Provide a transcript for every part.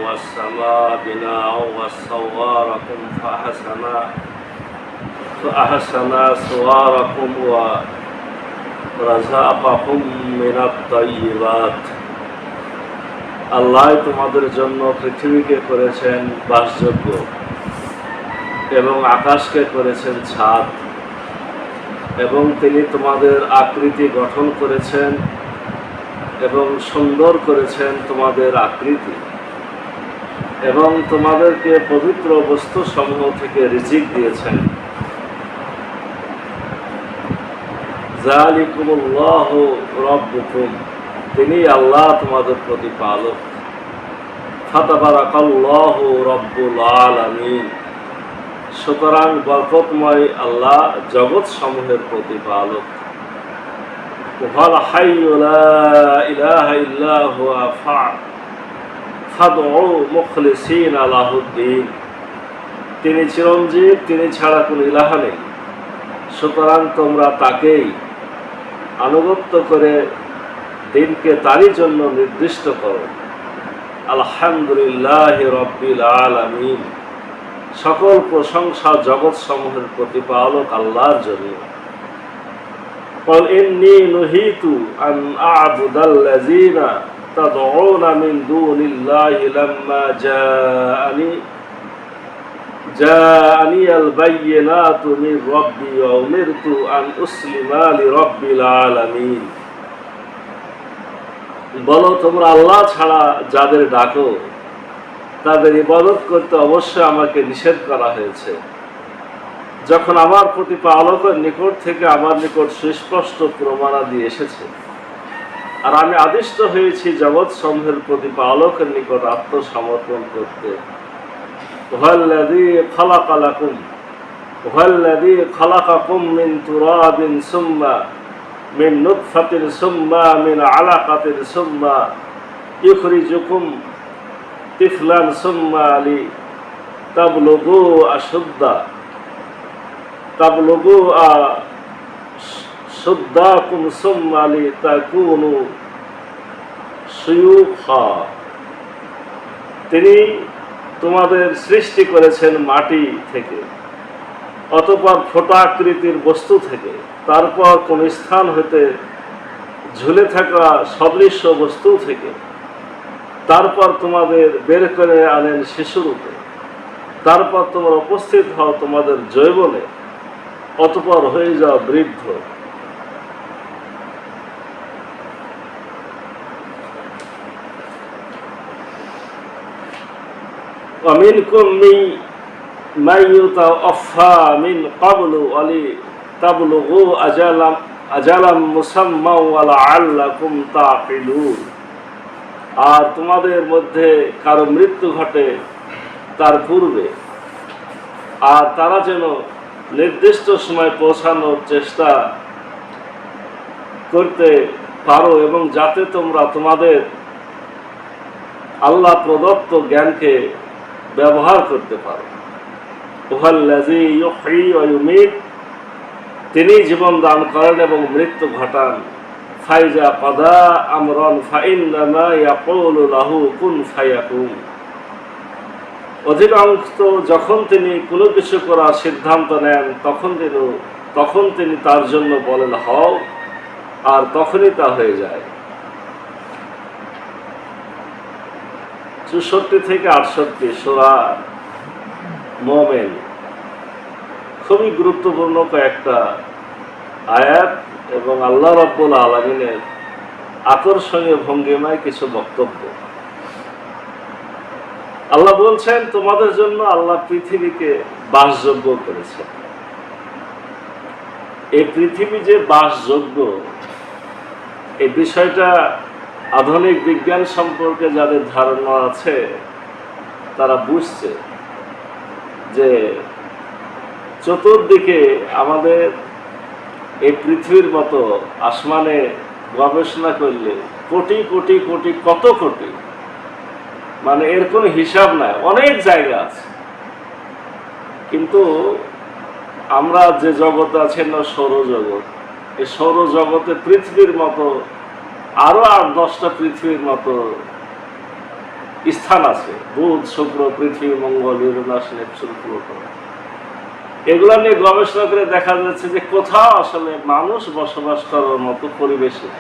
والسماء بناء وصوركم فأحسن صوركم ورزقكم من الطيبات। আল্লাহ তোমাদের জন্য পৃথিবীকে করেছেন বাসযোগ্য এবং আকাশকে করেছেন ছাদ, এবং তিনি তোমাদের আকৃতি গঠন করেছেন এবং সুন্দর করেছেন তোমাদের আকৃতি, এবং তোমাদেরকে পবিত্র বস্তু সমূহ থেকে রিজিক দিয়েছেন। যালিকুমুল্লাহু রাব্বুকুম, তিনি আল্লাহ তোমাদের প্রতিপালক। ফাতাবারাকাল্লাহু রাব্বুল আলামিন, সুতরাং বরকতময় আল্লাহ জগৎ সমূহের প্রতিপালক। ওয়াল হাইয়্যু লা ইলাহা ইল্লা হুয়া ফাদউ মুখলিসিনা লাহুদ্দিন, তিনি চিরঞ্জীব, তিনি ছাড়া কোনো ইলাহ নেই, সুতরাং তোমরা তাকেই আনুগত্য করে দিনকে তারই জন্য নির্দিষ্ট করো। আলহামদুলিল্লাহি রাব্বিল আলামিন, সকল প্রশংসা জগৎ সমূহের প্রতিপালক আল্লাহর জন্য। قل إني نهيت أن أعبد الذين تدعون من دون الله لما جاءني البينات من ربي وأمرت أن أسلم لرب العالمين। বলো, তোমরা আল্লাহ ছাড়া যাদের ডাকো তাদের ইবাদত করতে অবশ্যই আমাকে নিষেধ করা হয়েছে, যখন আমার প্রতিপালকের নিকট থেকে আমার নিকট সুস্পষ্ট প্রমাণাদি এসেছে, আর আমি আদিষ্ট হয়েছি জগৎ সমূহের প্রতিপালকের নিকট আত্মসমর্পণ করতে। হুয়াল্লাযী খালাকাকুম মিন তুরাবিন সুম্মা মিন নুতফাতিন সুম্মা মিন আলাকাতিন সুম্মা ইখরিজুকুম তিফলান সুম্মা লিতাবলুগু আশুদ্দাকুম সুম্মা লিতাকুনু শুয়ুখা। তিনি তোমাদের সৃষ্টি করেছেন মাটি থেকে, অতঃপর ফোঁটা আকৃতির বস্তু থেকে, তারপর কোন স্থান হতে ঝুলে থাকা সদৃশ্য বস্তু থেকে, তারপর তোমাদের বের করে আনেন শিশুরূপে, তারপর তোমরা উপস্থিত হও তোমাদের যৌবনে, অতঃপর হয়ে যাও বৃদ্ধ। ومنكم من يتوفى من قبل ولتبلغوا أجلا مسمى ولعلكم تعقلون। আর তোমাদের মধ্যে কারো মৃত্যু ঘটে তার পূর্বে, আর তারা যেন নির্দিষ্ট সময় পৌঁছানোর চেষ্টা করতে পারো, এবং যাতে তোমরা তোমাদের আল্লাহ প্রদত্ত জ্ঞানকে ব্যবহার করতে পারো। হুয়াল্লাযী ইউহয়ী ওয়া ইউমীত, তিনি জীবন দান করেন এবং মৃত্যু ঘটান। ফাইজা কাদা আমরান ফাইন্নামা ইয়াকুলু লাহু কুন ফায়াকুন, অধিকাংশ যখন তিনি কোনো কিছু করার সিদ্ধান্ত নেন তখন তিনি তার জন্য বলেন হও, আর তখনই তা হয়ে যায়। 64 থেকে 68 সূরা মুমিন, খুবই গুরুত্বপূর্ণ কয়েকটা আয়াত এবং আল্লাহ রাব্বুল আলামিনের আকর্ষণীয় ভঙ্গিমায় কিছু বক্তব্য। আল্লাহ বলছেন, তোমাদের জন্য আল্লাহ পৃথিবীকে বাসযোগ্য করেছেন। এই পৃথিবী যে বাসযোগ্য, এই বিষয়টা আধুনিক বিজ্ঞান সম্পর্কে যাদের ধারণা আছে তারা বুঝছে যে চতুর্দিকে আমাদের এই পৃথিবীর মতো আসমানে গবেষণা করলে কোটি কোটি কোটি কত কোটি, মানে এর কোনো হিসাব নাই, অনেক জায়গা আছে। কিন্তু আমরা যে জগতে আছি না, সৌরজগৎ, এই সৌরজগতে পৃথিবীর মতো আরো 8-10টা পৃথিবীর মতো স্থান আছে, বুধ, শুক্র, পৃথিবী, মঙ্গল, ইউরেনাস, নেপচুন, প্লুটো। এগুলো নিয়ে গবেষণা করে দেখা যাচ্ছে যে কোথাও আসলে মানুষ বসবাস করার মতো পরিবেশ নেই।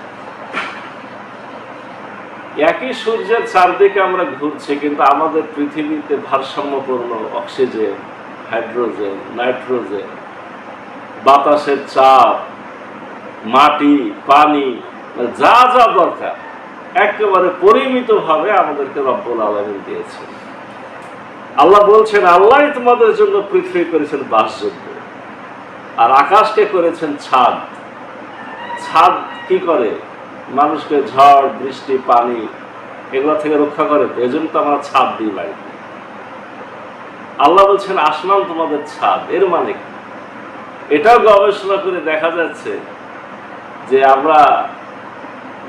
একই সূর্যের চারদিকে আমরা ঘুরছি, কিন্তু আমাদের পৃথিবীতে ভারসাম্যপূর্ণ অক্সিজেন, হাইড্রোজেন, নাইট্রোজেন, বাতাসের চাপ, মাটি, পানি, যা যা দরকার একেবারে পরিমিতভাবে আমাদেরকে রব্বুল আলামিন দিয়েছেন। আল্লাহ বলছেন, আল্লাহই তোমাদের জন্য পৃথিবী করেছেন বাসযোগ্য, আর আকাশকে করেছেন ছাদ। ছাদ কি করে? মানুষকে ঝড়, বৃষ্টি, পানি এগুলো থেকে রক্ষা করে, এই জন্য তো আমরা ছাদ দিই বাড়িতে। আল্লাহ বলছেন আসমান তোমাদের ছাদ। এর মানে কি? এটাও গবেষণা করে দেখা যাচ্ছে যে আমরা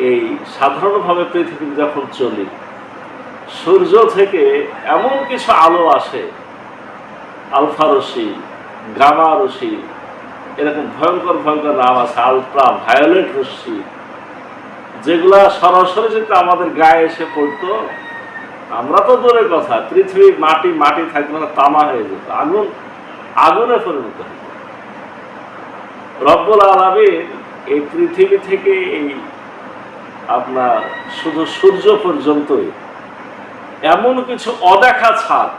এই সাধারণভাবে পৃথিবীতে যখন চলি, সূর্য থেকে এমন কিছু আলো আসে, আলফা রশ্মি, গামা রশ্মি, এরকম ভয়ঙ্কর ভয়ঙ্কর নাম আছে, আলট্রা ভায়োলেট রশ্মি, যেগুলা সরাসরি যদি আমাদের গায়ে এসে পড়তো, আমরা তো দূরের কথা, পৃথিবীর মাটি থাকতো না, তামা হয়ে যেত, আগুনে পরিণত হতো। রব্বুল আলামিন এই পৃথিবী থেকে এই আপনার শুধু সূর্য পর্যন্তই এমন কিছু অদেখা ছাদ,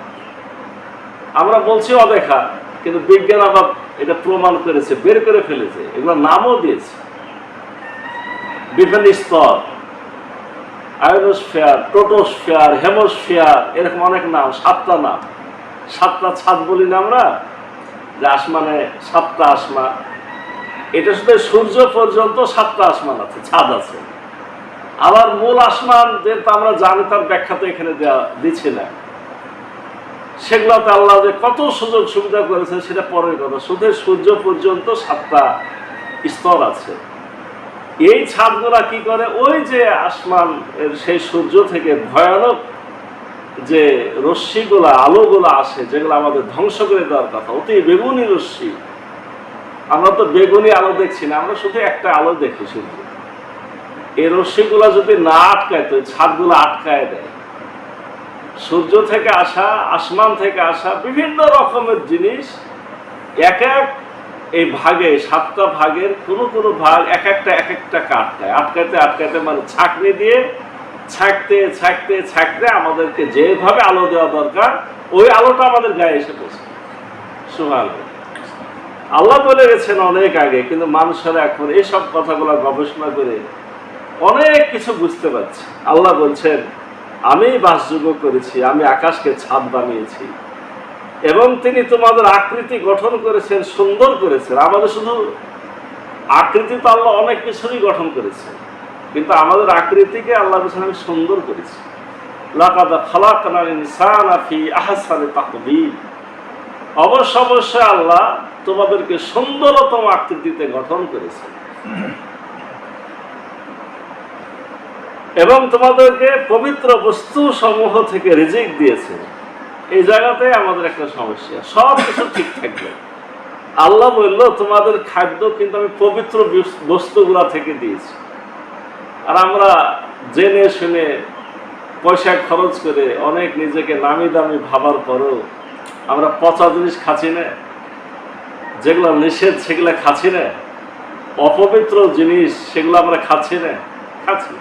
আমরা বলছি অদেখা, কিন্তু বিজ্ঞান আবার এটা প্রমাণ করেছে, বের করে ফেলেছে, এগুলো নামও দিয়েছে। বিভিন্ন স্তর, আয়োনোস্ফিয়ার, টোটোস্ফিয়ার, হেমোস্ফিয়ার, এরকম অনেক নাম, 7টা নাম। 7টা ছাদ বলি না আমরা, যে আসমানে 7টা আসমান। এটা শুধু সূর্য পর্যন্ত 7টা আসমান আছে, ছাদ আছে। আবার মূল আসমান যেটা আমরা জানি, তার ব্যাখ্যা তো এখানে দিচ্ছি না। সেগুলোতে আল্লাহ যে কত সুযোগ সুবিধা করেছে সেটা পরের কথা, শুধু সূর্য পর্যন্ত 7টা স্তর আছে। এই ছাদগুলা কি করে? ওই যে আসমান এর সেই সূর্য থেকে ভয়ানক যে রশ্মিগুলা, আলোগুলা আসে, যেগুলো আমাদের ধ্বংস করে দেওয়ার কথা, অতি বেগুনি রশ্মি। আমরা তো বেগুনি আলো দেখছি না, আমরা শুধু একটা আলো দেখি সূর্য। এই রশ্মিগুলা যদি না আটকায়, তো ছাদগুলো আটকায় দেয়। সূর্য থেকে আসা, আসমান থেকে আসা বিভিন্ন রকমের জিনিস এক এক এই ভাগে, 7টা ভাগের কোনো ভাগ এক একটা আটকায়, আটকাতে মানে ছাঁকনি দিয়ে ছাঁকতে আমাদেরকে যেভাবে আলো দেওয়া দরকার, ওই আলোটা আমাদের গায়ে এসে পড়ছে। সুবহানাল্লাহ। আল্লাহ বলে গেছেন অনেক আগে, কিন্তু মানুষেরা এখন এইসব কথাগুলো গবেষণা করে অনেক কিছু বুঝতে পারছে। আল্লাহ বলছেন, আমি বাসযোগ্য করেছি, আমি আকাশকে ছাদ বানিয়েছি, এবং তিনি তোমাদের আকৃতি গঠন করেছেন, সুন্দর করেছেন। আমাদের শুধু আকৃতি তো আল্লাহ অনেক কিছুরই গঠন করেছেন, কিন্তু আমাদের আকৃতিকে আল্লাহ বলছেন আমি সুন্দর করেছি। লাকাদ খালাকনাল ইনসানা ফি আহসানি তাকবীর। অবশ্যই আল্লাহ তোমাদেরকে সুন্দরতম আকৃতিতে গঠন করেছেন, এবং তোমাদেরকে পবিত্র বস্তু সমূহ থেকে রিজিক দিয়েছেন। এই জায়গাতে আমাদের একটা সমস্যা, সব কিছু ঠিক থাকবে, আল্লাহ বলল তোমাদের খাদ্য কিন্তু আমি পবিত্র বস্তুগুলা থেকে দিয়েছি। আর আমরা জেনে শুনে পয়সা খরচ করে অনেক নিজেকে নামি দামি ভাবার পরও আমরা পচা জিনিস খাচ্ছি না, যেগুলো নিষেধ সেগুলো খাচ্ছি না, অপবিত্র জিনিস সেগুলো আমরা খাচ্ছি না, খাচ্ছি।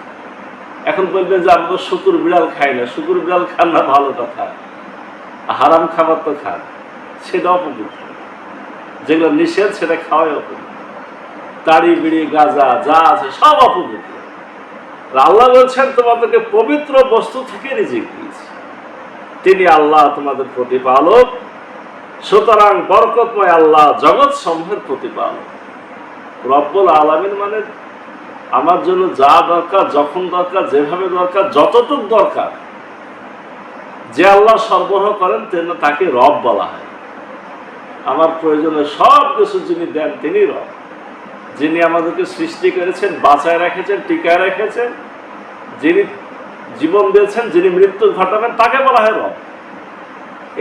এখন বলবেন যে আমরা শুকুর বিড়াল খাই না। শুকুর বিড়াল খান না, ভালো কথা, হারাম খাবার তো খান, সেটা অপবিত্র। যেগুলো নিষেধ সেটা খাওয়াই অপবিত্র। তাড়ি, বিড়ি, গাঁজা যা আছে সব অপবিত্র। আল্লাহ বলছেন তোমাদেরকে পবিত্র বস্তু থেকে রিজিক দিয়েছি, তিনি আল্লাহ তোমাদের প্রতিপালক। সুতরাং বরকতময় আল্লাহ জগৎ সমূহের প্রতিপালক। রব্বুল আলামিন মানে আমার জন্য যা দরকার, যখন দরকার, যেভাবে দরকার, যতটুক দরকার, যে আল্লাহ সরবরাহ করেন তাকে রব বলা হয়। আমার প্রয়োজনে সব কিছু যিনি দেন তিনি রব। যিনি আমাদেরকে সৃষ্টি করেছেন, বাঁচায় রেখেছেন, টিকায় রেখেছেন, যিনি জীবন দিয়েছেন, যিনি মৃত্যু ঘটাবেন, তাকে বলা হয় রব।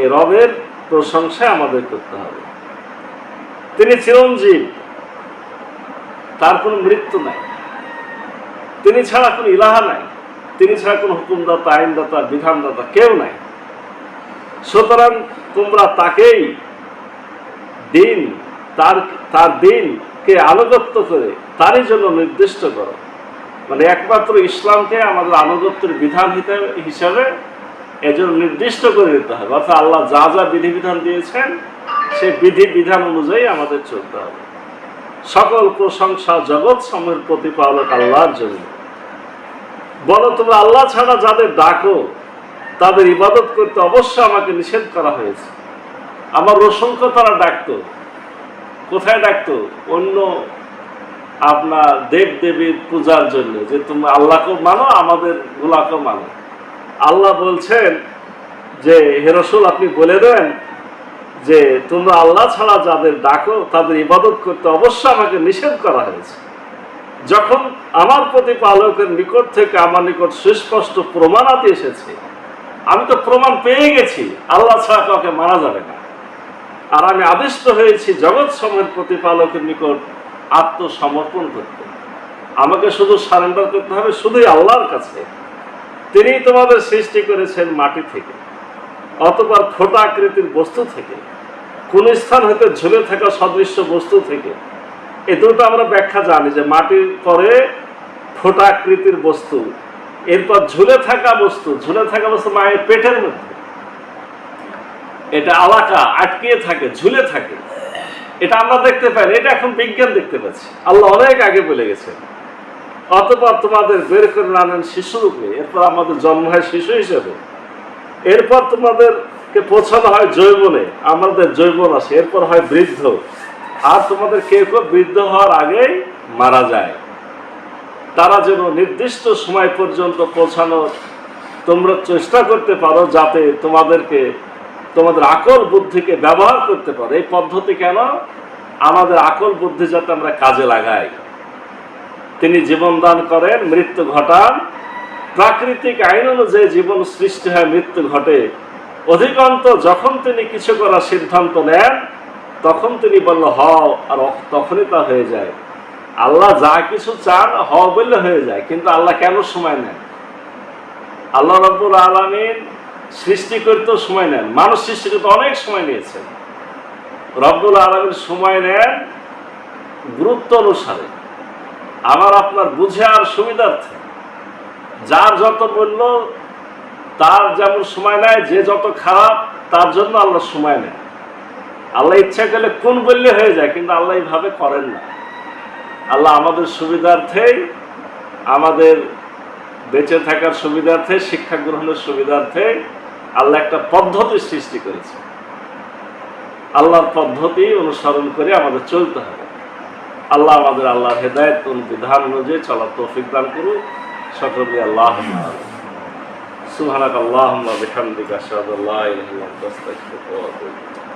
এই রবের প্রশংসা আমাদের করতে হবে। তিনি চিরঞ্জীব, তার কোনো মৃত্যু নাই, তিনি ছাড়া কোনো ইলাহা নাই। তিনি ছাড়া কোনো হুকুমদাতা, আইনদাতা, বিধানদাতা কেউ নাই। সুতরাং তোমরা তাকেই দিন, তার দিনকে আনুগত্য করে তারই জন্য নির্দিষ্ট করো। মানে একমাত্র ইসলামকে আমাদের আনুগত্যের বিধান হিসাবে এজন্য নির্দিষ্ট করে দিতে হবে। অর্থাৎ আল্লাহ যা যা বিধিবিধান দিয়েছেন সেই বিধিবিধান অনুযায়ী আমাদের চলতে হবে। সকল প্রশংসা জগৎ সমূহের প্রতিপালক আল্লাহর জন্য। বলো তোমরা আল্লাহ ছাড়া যাদের ডাকো তাদের ইবাদত করতে অবশ্যই আমাকে নিষেধ করা হয়েছে। আমার অসংখ্য তারা ডাকতো, কোথায় ডাকতো? অন্য আপনার দেব দেবীর পূজার জন্য, যে তুমি আল্লাহকেও মানো, আমাদের গুলাকেও মানো। আল্লাহ বলছেন যে হে রাসূল আপনি বলে দেন যে তোমরা আল্লাহ ছাড়া যাদের ডাকো তাদের ইবাদত করতে অবশ্যই আমাকে নিষেধ করা হয়েছে। যখন আমার প্রতিপালকের নিকট থেকে আমার নিকট সুস্পষ্ট প্রমাণাদি এসেছে, আমি তো প্রমাণ পেয়ে গেছি আল্লাহ ছাড়া কাউকে মানা যাবে না, আর আমি আদিষ্ট হয়েছি জগৎ সমূহের প্রতিপালকের নিকট আত্মসমর্পণ করতে। আমাকে শুধু সারেন্ডার করতে হবে শুধুই আল্লাহর কাছে। তিনি তোমাদের সৃষ্টি করেছেন মাটি থেকে, অতঃপর ফোঁটা আকৃতির বস্তু থেকে, কোন স্থান হতে ঝুলে থাকা সদৃশ্য বস্তু থেকে। এই দুটো আমরা ব্যাখ্যা জানি যে মাটির পরে ফোঁটা আকৃতির বস্তু, এরপর ঝুলে থাকা বস্তু। ঝুলে থাকা বস্তু মায়ের পেটের মধ্যে, এটা আলাকা আটকে থাকে, ঝুলে থাকে। এটা আমরা দেখতে পাই, এটা এখন বিজ্ঞান দেখতে পাচ্ছি। আল্লাহ অনেক আগে বলে গেছেন। অতঃপর তোমাদের বের করে আনেন শিশুরূপে, এরপর আমাদের জন্ম হয় শিশু হিসেবে, এরপর তোমাদেরকে পৌঁছানো হয় যৌবনে, আমাদের যৌবন আসে, এরপর হয় বৃদ্ধ, আর তোমাদের কেউ কেউ বৃদ্ধ হওয়ার আগেই মারা যায়। তারা যেন নির্দিষ্ট সময় পর্যন্ত পৌঁছানোর তোমরা চেষ্টা করতে পারো, যাতে তোমাদের আকল বুদ্ধিকে ব্যবহার করতে পারো। এই পদ্ধতি কেন? আমাদের আকল বুদ্ধি যাতে আমরা কাজে লাগাই। তিনি জীবন দান করেন, মৃত্যু ঘটান। প্রাকৃতিক আইন অনুযায়ী জীবন সৃষ্টি হয়, মৃত্যু ঘটে। অধিকান্ত যখন তিনি কিছু করার সিদ্ধান্ত নেন তখন তিনি বলল হও, আর তখনই তা হয়ে যায়। আল্লাহ যা কিছু চান হও বললে হয়ে যায়, কিন্তু আল্লাহ কেন সময় নেন? আল্লাহ রাব্বুল আলামিন সৃষ্টি করতেও সময় নেন, মানুষ সৃষ্টি করতে অনেক সময় নিয়েছেন। রব্বুল আলামিন সময় নেন গুরুত্ব অনুসারে, আমার আপনার বুঝে আর সুবিধার্থে। যার যত বলল তার যেমন সময় নেয়, যে যত খারাপ তার জন্য আল্লাহ সময় নেয়। আল্লাহ ইচ্ছা করলে কোন বললে হয়ে যায়, কিন্তু আল্লাহ এইভাবে করেন না। আল্লাহ আমাদের সুবিধার্থেই, আমাদের বেঁচে থাকার সুবিধার্থে, শিক্ষা গ্রহণের সুবিধার্থে আল্লাহ একটা পদ্ধতি সৃষ্টি করেছে। আল্লাহর পদ্ধতি অনুসরণ করে আমাদের চলতে হবে। আল্লাহ আমাদের আল্লাহর হেদায়েত বিধান অনুযায়ী চলার তৌফিক দান করুন। সকলে আল্লাহুম্মা সুবহানাকাল্লাহুম্মা বিহামদিকা আশহাদু আল্লা ইলাহা ইল্লা আনতা আস্তাগফিরুকা ওয়া আতুবু ইলাইক।